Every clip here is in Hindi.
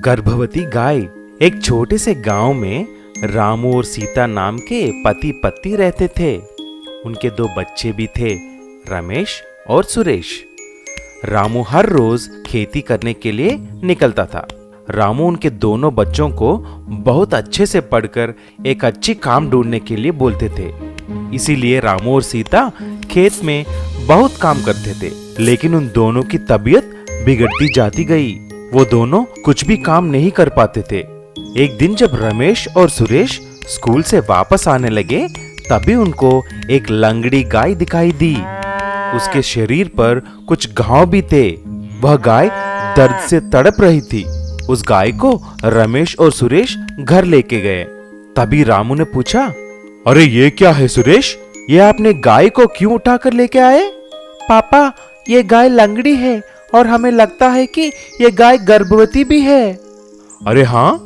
गर्भवती गाय। एक छोटे से गांव में रामू और सीता नाम के पति पत्नी रहते थे। उनके 2 बच्चे भी थे, रमेश और सुरेश। रामू हर रोज खेती करने के लिए निकलता था। रामू उनके दोनों बच्चों को बहुत अच्छे से पढ़कर एक अच्छी काम ढूंढने के लिए बोलते थे। इसीलिए रामू और सीता खेत में बहुत काम करते थे, लेकिन उन दोनों की तबीयत बिगड़ती जाती गई। वो दोनों कुछ भी काम नहीं कर पाते थे। एक दिन जब रमेश और सुरेश स्कूल से वापस आने लगे, तभी उनको एक लंगड़ी गाय दिखाई दी। उसके शरीर पर कुछ घाव भी थे। वह गाय दर्द से तड़प रही थी। उस गाय को रमेश और सुरेश घर लेके गए। तभी रामू ने पूछा, अरे ये क्या है सुरेश, ये आपने गाय को क्यों उठाकर लेके आए? पापा, ये गाय लंगड़ी है और हमें लगता है कि ये गाय गर्भवती भी है। अरे हाँ,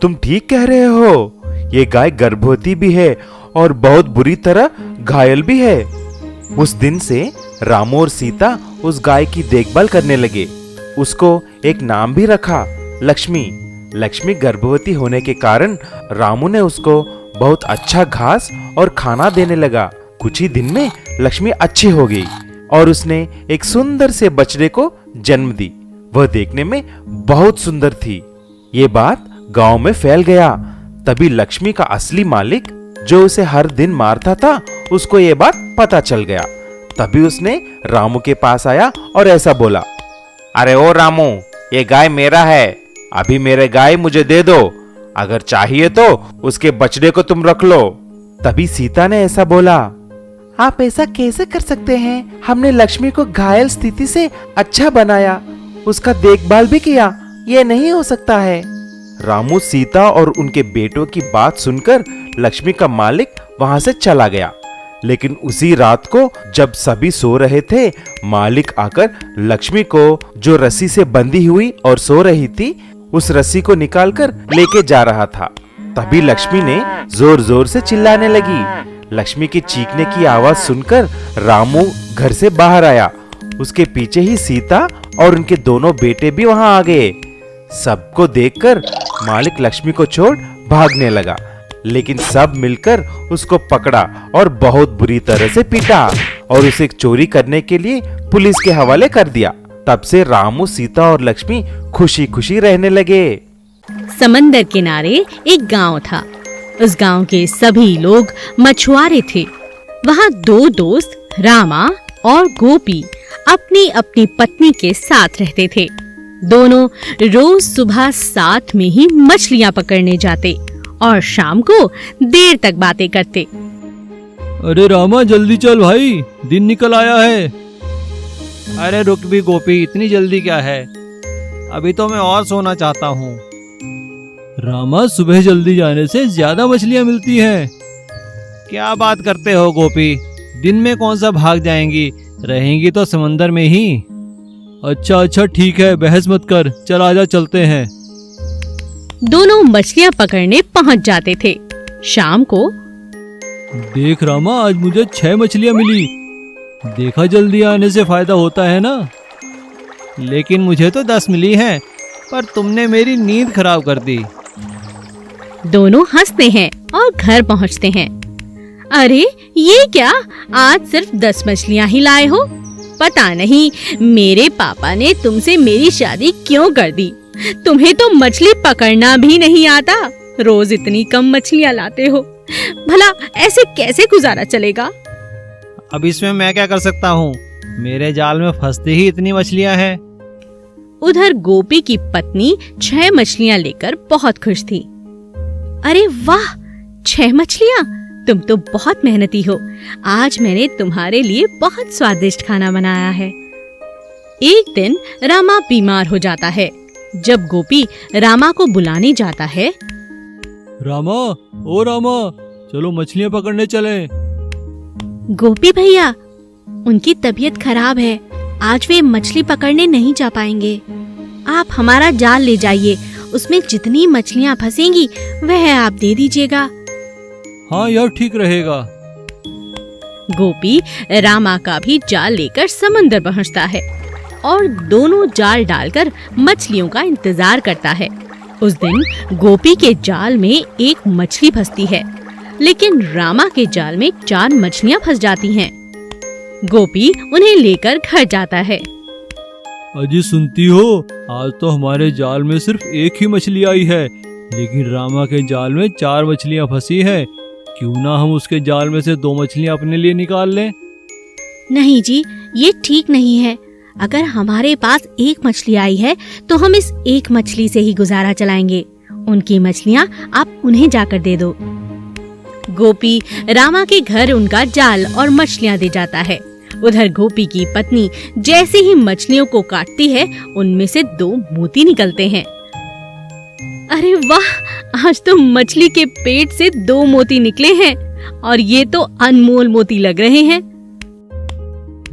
तुम ठीक कह रहे हो। ये गाय गर्भवती भी है और बहुत बुरी तरह घायल भी है। उस दिन से रामू और सीता उस गाय की देखभाल करने लगे। उसको एक नाम भी रखा, लक्ष्मी। लक्ष्मी गर्भवती होने के कारण रामू ने उसको बहुत अच्छा घास और खाना देने लगा। कुछ ही दिन में लक्ष्मी अच्छी हो गई और उसने एक सुंदर से बछड़े को जन्म दी। वह देखने में बहुत सुंदर थी। ये बात गांव में फैल गया। तभी लक्ष्मी का असली मालिक, जो उसे हर दिन मारता था, उसको ये बात पता चल गया। तभी उसने रामू के पास आया और ऐसा बोला, अरे ओ रामू, ये गाय मेरा है। अभी मेरे गाय मुझे दे दो। अगर चाहिए तो उसके बछड़े को तुम रख लो। तभी सीता ने ऐसा बोला, आप ऐसा कैसे कर सकते हैं? हमने लक्ष्मी को घायल स्थिति से अच्छा बनाया, उसका देखभाल भी किया। ये नहीं हो सकता है। रामू, सीता और उनके बेटों की बात सुनकर लक्ष्मी का मालिक वहां से चला गया। लेकिन उसी रात को जब सभी सो रहे थे, मालिक आकर लक्ष्मी को, जो रस्सी से बंधी हुई और सो रही थी, उस रस्सी को निकालकर लेके जा रहा था। तभी लक्ष्मी ने जोर जोर से चिल्लाने लगी। लक्ष्मी की चीखने की आवाज सुनकर रामू घर से बाहर आया। उसके पीछे ही सीता और उनके दोनों बेटे भी वहां आ गए। सबको देखकर मालिक लक्ष्मी को छोड़ भागने लगा, लेकिन सब मिलकर उसको पकड़ा और बहुत बुरी तरह से पीटा और उसे चोरी करने के लिए पुलिस के हवाले कर दिया। तब से रामू, सीता और लक्ष्मी खुशी खुशी रहने लगे। समंदर किनारे एक गांव था। उस गांव के सभी लोग मछुआरे थे। वहां 2 दोस्त, रामा और गोपी, अपनी अपनी पत्नी के साथ रहते थे। दोनों रोज सुबह साथ में ही मछलियां पकड़ने जाते और शाम को देर तक बातें करते। अरे रामा, जल्दी चल भाई, दिन निकल आया है। अरे रुक भी गोपी, इतनी जल्दी क्या है? अभी तो मैं और सोना चाहता हूँ। रामा, सुबह जल्दी जाने से ज्यादा मछलियाँ मिलती हैं। क्या बात करते हो गोपी, दिन में कौन सा भाग जाएंगी, रहेंगी तो समंदर में ही। अच्छा ठीक है, बहस मत कर, चल आजा, चलते हैं। दोनों मछलियां पकड़ने पहुंच जाते थे। शाम को देख रामा, आज मुझे 6 मछलियाँ मिली। देखा, जल्दी आने से फायदा होता है ना। लेकिन मुझे तो 10 मिली हैं, पर तुमने मेरी नींद खराब कर दी। दोनों हंसते हैं और घर पहुंचते हैं। अरे ये क्या, आज सिर्फ 10 मछलियां ही लाए हो? पता नहीं मेरे पापा ने तुमसे मेरी शादी क्यों कर दी। तुम्हें तो मछली पकड़ना भी नहीं आता। रोज इतनी कम मछलियां लाते हो। भला ऐसे कैसे गुजारा चलेगा? अब इसमें मैं क्या कर सकता हूँ? मेरे जाल में फंसते ही इतनी मछलियाँ हैं। उधर गोपी की पत्नी 6 मछलियां लेकर बहुत खुश थी। अरे वाह, 6 मछलियां! तुम तो बहुत मेहनती हो। आज मैंने तुम्हारे लिए बहुत स्वादिष्ट खाना बनाया है। एक दिन रामा बीमार हो जाता है। जब गोपी रामा को बुलाने जाता है, रामा, ओ रामा, चलो मछलियाँ पकड़ने चलें। गोपी भैया, उनकी तबीयत खराब है, आज वे मछली पकड़ने नहीं जा पाएंगे। आप हमारा जाल ले जाइए, उसमें जितनी मछलियाँ फंसेंगी वह आप दे दीजिएगा। हाँ यार, ठीक रहेगा। गोपी रामा का भी जाल लेकर समंदर पहुंचता है और दोनों जाल डालकर मछलियों का इंतजार करता है। उस दिन गोपी के जाल में एक मछली फंसती है, लेकिन रामा के जाल में 4 मछलियां फंस जाती हैं। गोपी उन्हें लेकर घर जाता है। अजी सुनती हो, आज तो हमारे जाल में सिर्फ एक ही मछली आई है, लेकिन रामा के जाल में 4 मछलियां फंसी है। क्यों ना हम उसके जाल में से 2 मछलियां अपने लिए निकाल लें? नहीं जी, ये ठीक नहीं है। अगर हमारे पास एक मछली आई है तो हम इस एक मछली से ही गुजारा चलाएंगे। उनकी मछलियां आप उन्हें जाकर दे दो। गोपी रामा के घर उनका जाल और मछलियां दे जाता है। उधर गोपी की पत्नी जैसे ही मछलियों को काटती है, उनमें से 2 मोती निकलते हैं। अरे वाह, आज तो मछली के पेट से 2 मोती निकले हैं और ये तो अनमोल मोती लग रहे हैं।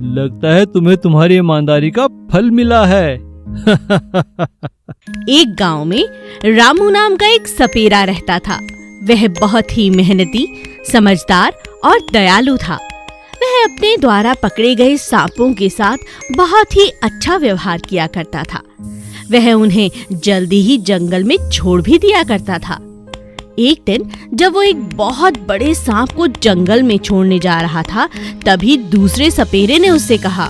लगता है तुम्हें तुम्हारी ईमानदारी का फल मिला है। एक गांव में रामू नाम का एक सपेरा रहता था। वह बहुत ही मेहनती, समझदार और दयालु था। वह अपने द्वारा पकड़े गए सांपों के साथ बहुत ही अच्छा व्यवहार किया करता था। वह उन्हें जल्दी ही जंगल में छोड़ भी दिया करता था। एक दिन जब वो एक बहुत बड़े सांप को जंगल में छोड़ने जा रहा था, तभी दूसरे सपेरे ने उससे कहा,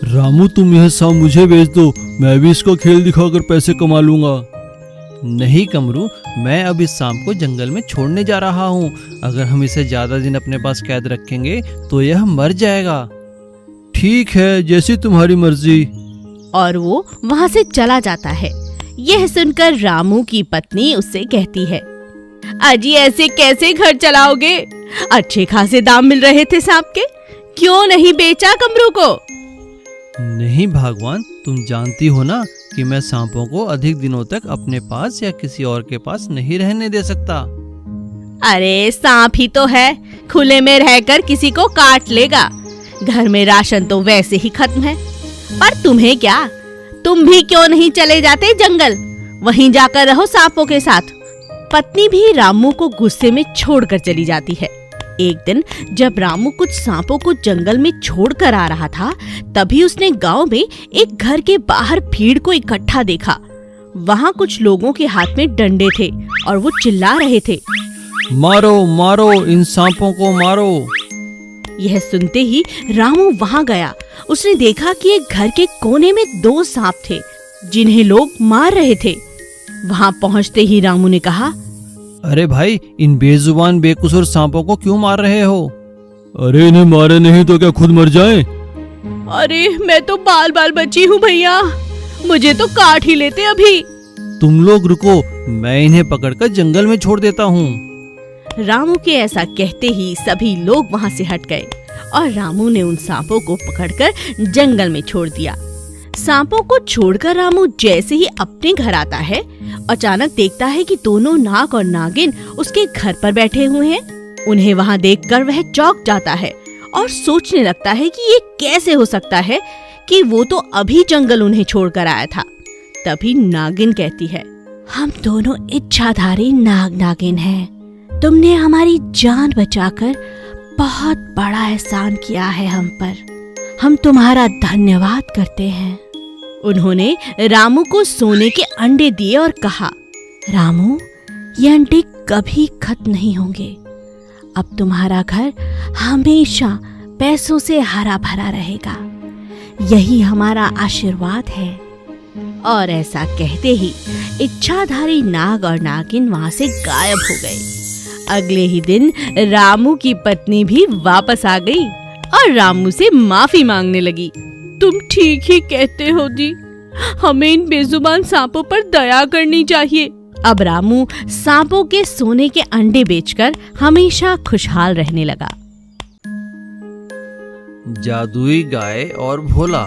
रामू तुम यह सांप मुझे बेच दो, मैं भी इसका खेल दिखाकर पैसे कमा लूंगा। नहीं कमरू, मैं अब इस सांप को जंगल में छोड़ने जा रहा हूँ। अगर हम इसे ज्यादा दिन अपने पास कैद रखेंगे तो यह मर जाएगा। ठीक है, जैसी तुम्हारी मर्जी। और वो वहाँ से चला जाता है। यह सुनकर रामू की पत्नी उससे कहती है, अजी ऐसे कैसे घर चलाओगे? अच्छे खासे दाम मिल रहे थे सांप के, क्यों नहीं बेचा कमरू को? नहीं भगवान, तुम जानती हो ना कि मैं सांपों को अधिक दिनों तक अपने पास या किसी और के पास नहीं रहने दे सकता। अरे सांप ही तो है, खुले में रहकर किसी को काट लेगा। घर में राशन तो वैसे ही खत्म है। पर तुम्हें क्या, तुम भी क्यों नहीं चले जाते जंगल? वहीं जाकर रहो सांपों के साथ। पत्नी भी रामू को गुस्से में छोड़कर चली जाती है। एक दिन जब रामू कुछ सांपों को जंगल में छोड़कर आ रहा था, तभी उसने गांव में एक घर के बाहर भीड़ को इकट्ठा देखा। वहां कुछ लोगों के हाथ में डंडे थे और वो चिल्ला रहे थे, मारो मारो, इन सांपों को मारो। यह सुनते ही रामू वहां गया। उसने देखा कि एक घर के कोने में 2 सांप थे जिन्हें लोग मार रहे थे। वहां पहुंचते ही रामू ने कहा, अरे भाई, इन बेजुबान बेकसूर सांपों को क्यों मार रहे हो? अरे इन्हें मारे नहीं तो क्या खुद मर जाएं? अरे मैं तो बाल बाल बची हूँ भैया, मुझे तो काट ही लेते अभी। तुम लोग रुको, मैं इन्हें पकड़कर जंगल में छोड़ देता हूँ। रामू के ऐसा कहते ही सभी लोग वहाँ से हट गए और रामू ने उन सांपों को पकड़कर जंगल में छोड़ दिया। सांपों को छोड़कर रामू जैसे ही अपने घर आता है, अचानक देखता है कि दोनों नाग और नागिन उसके घर पर बैठे हुए हैं। उन्हें वहाँ देखकर वह चौंक जाता है और सोचने लगता है कि ये कैसे हो सकता है कि वो तो अभी जंगल उन्हें छोड़कर आया था। तभी नागिन कहती है, हम दोनों इच्छाधारी नाग नागिन हैं। तुमने हमारी जान बचाकर बहुत बड़ा एहसान किया है हम पर। हम तुम्हारा धन्यवाद करते हैं। उन्होंने रामू को सोने के अंडे दिए और कहा, रामू, ये अंडे कभी खत्म नहीं होंगे। अब तुम्हारा घर हमेशा पैसों से हरा भरा रहेगा। यही हमारा आशीर्वाद है। और ऐसा कहते ही इच्छाधारी नाग और नागिन वहां से गायब हो गए। अगले ही दिन रामू की पत्नी भी वापस आ गई और रामू से माफी मांगने लगी। तुम ठीक ही कहते हो दी, हमें इन बेजुबान सांपों पर दया करनी चाहिए। अब रामू सांपों के सोने के अंडे बेचकर हमेशा खुशहाल रहने लगा। जादुई गाय और भोला।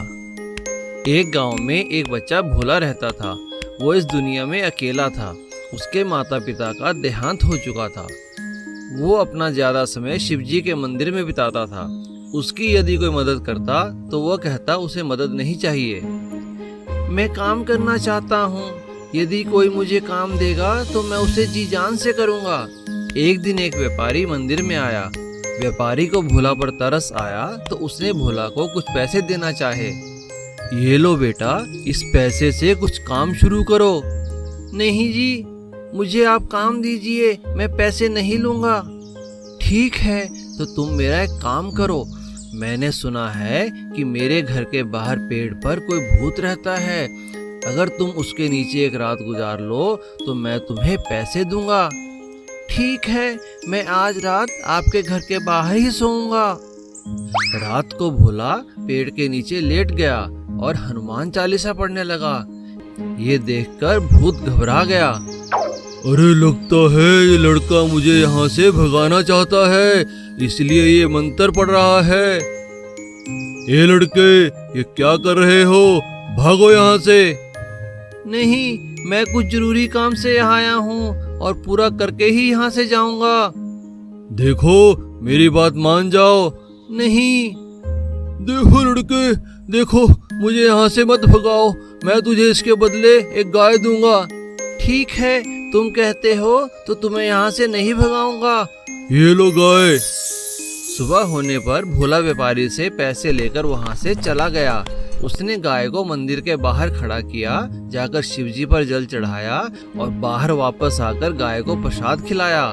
एक गांव में एक बच्चा भोला रहता था। वो इस दुनिया में अकेला था। उसके माता पिता का देहांत हो चुका था। वो अपना ज्यादा समय शिवजी के मंदिर में बिताता था। उसकी यदि कोई मदद करता तो वह कहता उसे मदद नहीं चाहिए। मैं काम करना चाहता हूँ, यदि कोई मुझे काम देगा तो मैं उसे जी जान से करूँगा। एक दिन एक व्यापारी मंदिर में आया। व्यापारी को भोला पर तरस आया तो उसने भोला को कुछ पैसे देना चाहे। ये लो बेटा, इस पैसे से कुछ काम शुरू करो। नहीं जी, मुझे आप काम दीजिए, मैं पैसे नहीं लूंगा। ठीक है, तो तुम मेरा एक काम करो। मैंने सुना है कि मेरे घर के बाहर पेड़ पर कोई भूत रहता है। अगर तुम उसके नीचे एक रात गुजार लो तो मैं तुम्हें पैसे दूंगा। ठीक है, मैं आज रात आपके घर के बाहर ही सोऊंगा। रात को भोला पेड़ के नीचे लेट गया और हनुमान चालीसा पढ़ने लगा। ये देखकर भूत घबरा गया। अरे लगता है ये लड़का मुझे यहाँ से भगाना चाहता है, इसलिए ये मंत्र पढ़ रहा है। ये लड़के, ये क्या कर रहे हो? भागो यहाँ से। नहीं, मैं कुछ जरूरी काम से यहाँ आया हूँ और पूरा करके ही यहाँ से जाऊंगा। देखो, मेरी बात मान जाओ। नहीं। देखो लड़के, देखो, मुझे यहाँ से मत भगाओ, मैं तुझे इसके बदले एक गाय दूंगा। ठीक है, तुम कहते हो तो तुम्हें यहाँ से नहीं भगाऊंगा। ये लो गाय। सुबह होने पर भोला व्यापारी से पैसे लेकर वहाँ से चला गया। उसने गाय को मंदिर के बाहर खड़ा किया, जाकर शिवजी पर जल चढ़ाया और बाहर वापस आकर गाय को प्रसाद खिलाया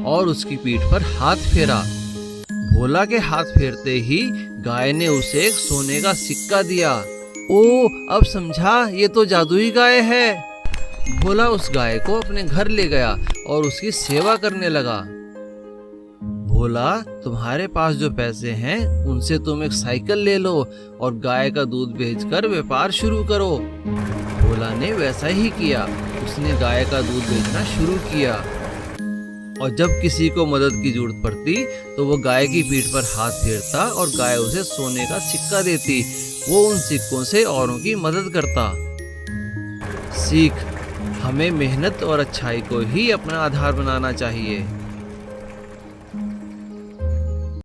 और उसकी पीठ पर हाथ फेरा। भोला के हाथ फेरते ही गाय ने उसे एक सोने का सिक्का दिया। ओ, अब समझा, ये तो जादुई गाय है। भोला उस गाय को अपने घर ले गया और उसकी सेवा करने लगा। भोला, तुम्हारे पास जो पैसे हैं उनसे तुम एक साइकिल ले लो और गाय का दूध बेचकर व्यापार शुरू करो। भोला ने वैसा ही किया। उसने गाय का दूध बेचना शुरू किया और जब किसी को मदद की जरूरत पड़ती तो वो गाय की पीठ पर हाथ फेरता और गाय उसे सोने का सिक्का देती। वो उन सिक्कों से औरों की मदद करता। सीख, हमें मेहनत और अच्छाई को ही अपना आधार बनाना चाहिए।